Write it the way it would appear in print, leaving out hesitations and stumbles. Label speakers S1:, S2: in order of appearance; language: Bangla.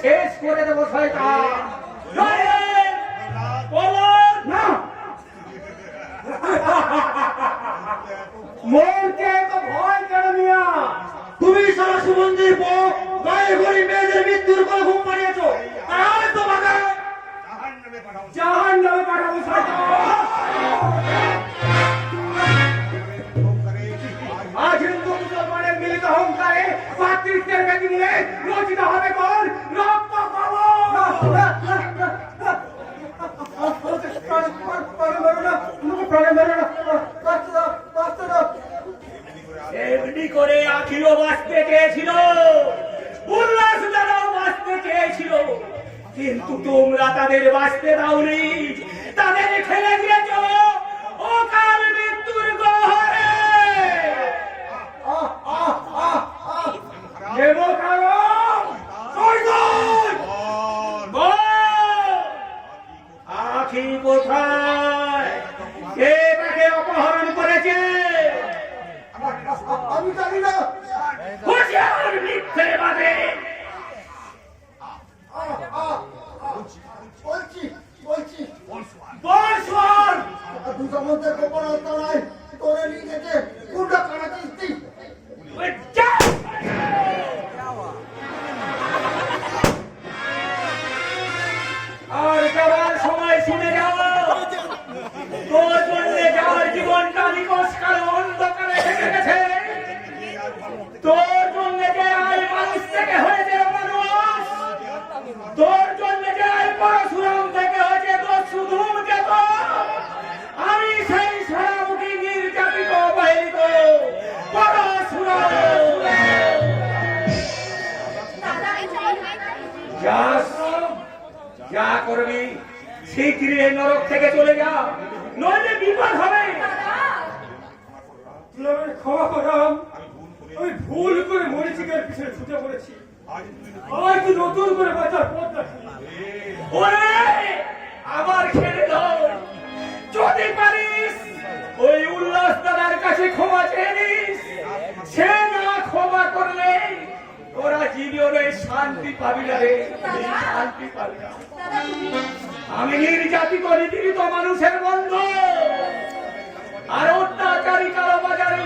S1: শেষ করে দেবো শয়তান। মনকে তো ভয় কেন মিয়া? তুমি সারা সুমন্দির গায়ে গড়ি মেয়েদের মৃত্যুর করে ঘুম পাড়িয়েছো, আর তোমাকে জাহান্নামে পাঠাবো শয়তান। আজ হিন্দু মুসলমানের মিলিত অহংকারে পাতৃত্বের ব্যাধি নিয়ে রচিত হবে কোন রক্ত পাবো। এমনি করে আখিও বাঁচতে চেয়েছিল, উল্লাস দ্বারাও বাঁচতে চেয়েছিল, কিন্তু তোমরা তাদের বাঁচতে দাওনি, তাদের ঠেলে দিয়েছ অকাল মৃত্যুর গহ্বরে। আখি কোথায়? কে তাকে অপহরণ করেছে?
S2: আমি জানি না।
S1: হুঁশিয়ার মিথ্যে বাদে।
S2: বলছি বলছি
S1: বলসর
S2: দুটো মধ্যে গোপন হত্যায় তোরে নিয়ে গেছে গুন্ডা কাটাতে ইস্তি।
S1: আর যাওয়ার সময় শুনে যাও, তোর জন্য যাওয়ার জীবনটা নিকশ কালো অন্ধকারে থেকে গেছে, তোর জন্য যে আয় মানুষ থেকে হয়েছে মানুষ, তোর জন্য যে আয় পরশুরাম থেকে হয়েছে দস্যুধূম চেত, আমি সেই সারামুখী নির্যাতিত অবহেলিত পরশুরাম। যা করবি শীঘ্রই নরক থেকে চলে যা, নইলে বিপদ হবে।
S3: ক্ষমা করাম, আমি ভুল করে মরিচিকার পিছনে ছুটে পড়েছি, আজ নতুন করে বাঁচার পথ দেখি।
S1: আবার ছেড়ে দাও, যদি পারিস ওই উল্লাস দাদার কাছে ক্ষমা চেয়ে নিস, সে না ক্ষমা করলে ওরা জীবনে শান্তি পাবি না রে, শান্তি পাবি না। আমি নির্যাতিত নিপীড়িত মানুষের বন্ধু, আর অত্যাচারী কালো বাজারে